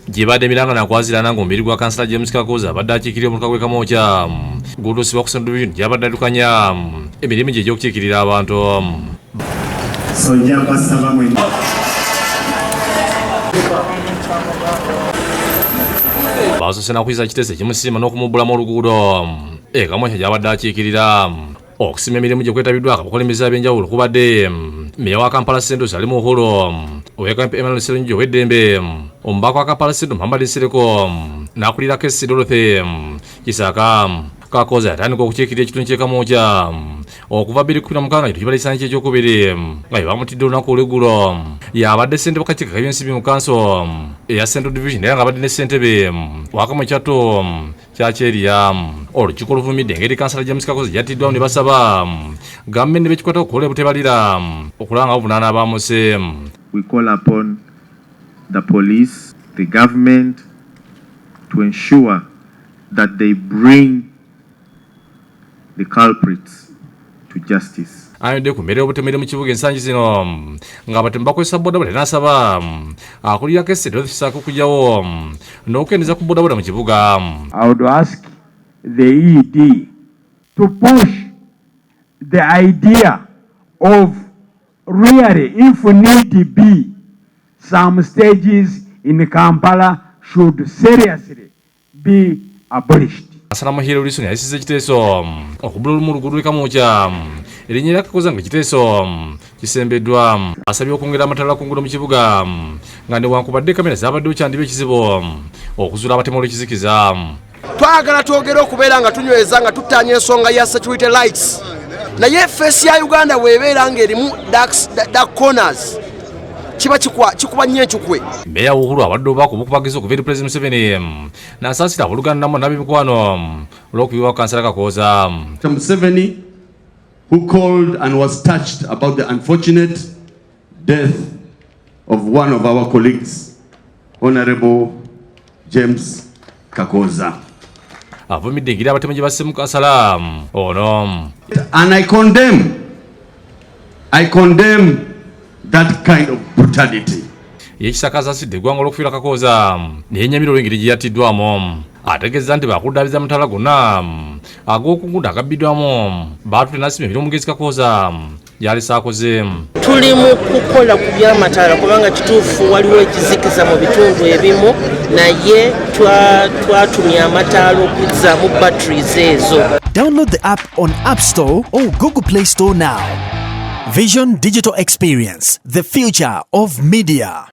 Gibadde Miranga kwazirana ng'omubiri gwa kansala James Kakoza abadde akiikirira omuluka gwe Kamwokya gudusibwa ku Central Division gyabadde addukanya emirimu gye egy'okukiikirira abantu. Baasose n'akuyisa kiteeso ekimusiima n'okumubbulamu oluguudo Kamwokya gy'abadde akiikirira. Okusima emirimu gye kwetabiddwa akabakola emizira by'enjawulo kubadde Meya wa Kampala Central Salimu Uhuru, Owekkampi Emmanuel Sserungi ow'eddembe, omubaka wa Kampala Central Muhammad Nsereko n'akulira Kesi Dorothy Kisaka. Kakoza yatandika okukiikirira ekitundu ky'e Kamwokya okuva 2016 ekibalisaani kye ekyokubiri nga bamutidde olunaku olw'eggulo. Y'abadde ssentebe w'akakiiko k'ebyensimbi mu kanso eya Central Division era ng'abadde ne ssentebe wa Kamwokya kya Kyeriya. Olukiiko oluvumidde engeri kansala James Kakoza gy'attiddwamu ne basaba gavumenti b'ekikwata okukola butebalira okulaba nga buvunaana abamuse. We call upon the police, the government to ensure that they bring the culprits to justice. Ayodde ku mmere y'obutemere mu kibuga ensangi zino ng'abatemu bakozesa bodaboda n'asaba akulira Kesi Dorothy Kisaka okugyawo n'okukendeza ku bodaboda mu kibuga. I would ask the ED to push the idea of really, if need be, some stages in Kampala should seriously be abolished. Asana Muhire Wilson yayisizza ekiteeso okubbula mu luguudo lw'e Kamwokya erinnya lya Kakoza nga ekiteeso kisembeddwa. Asabye okwongera amatala ku nguudo mu kibuga nga newankubadde kamera zaabadde okyandiba ekizibu okuzuula abatemu olw'ekizikiza. Twagala twogere okubeera nga tunyweza nga tuttaanya ensonga ya security lights, naye feesi ya Uganda weebeera ng'erimu dark corners kiba kikuba nnyo ekyukwe. Meya Uhuru abadde obubaka obukubagiza okuva eri President Museveni n'asaasira abooluganda nammwe n'ab'emikwano olw'okubibwa ku kansala Kakoza. Museveni, who called and was touched about the unfortunate death of one of our colleagues, Honorable James Kakoza. Avumidde engeri abatemu gye basse mu kansala ono. And I condemn that kind of brutality. Kisaka asaasidde eggwanga olw'okufiirwa Kakoza n'ennyamira olw'engeri gye yattiddwamu. Ategeeza nti bakuddaabiza mutala gonna ag'okunguudo agabbiddwamu baatute n'asima emirimu Mugezi Kakoza gy'alese akoze. Tuli mu kukola ku by'amataala kubanga kituufu waliwo ekizikiza mu bitundu ebimu, naye twatumya amataala okuzzaamu batteries ezo. Download the app on App Store or Google Play Store now. Vision Digital Experience, the future of media.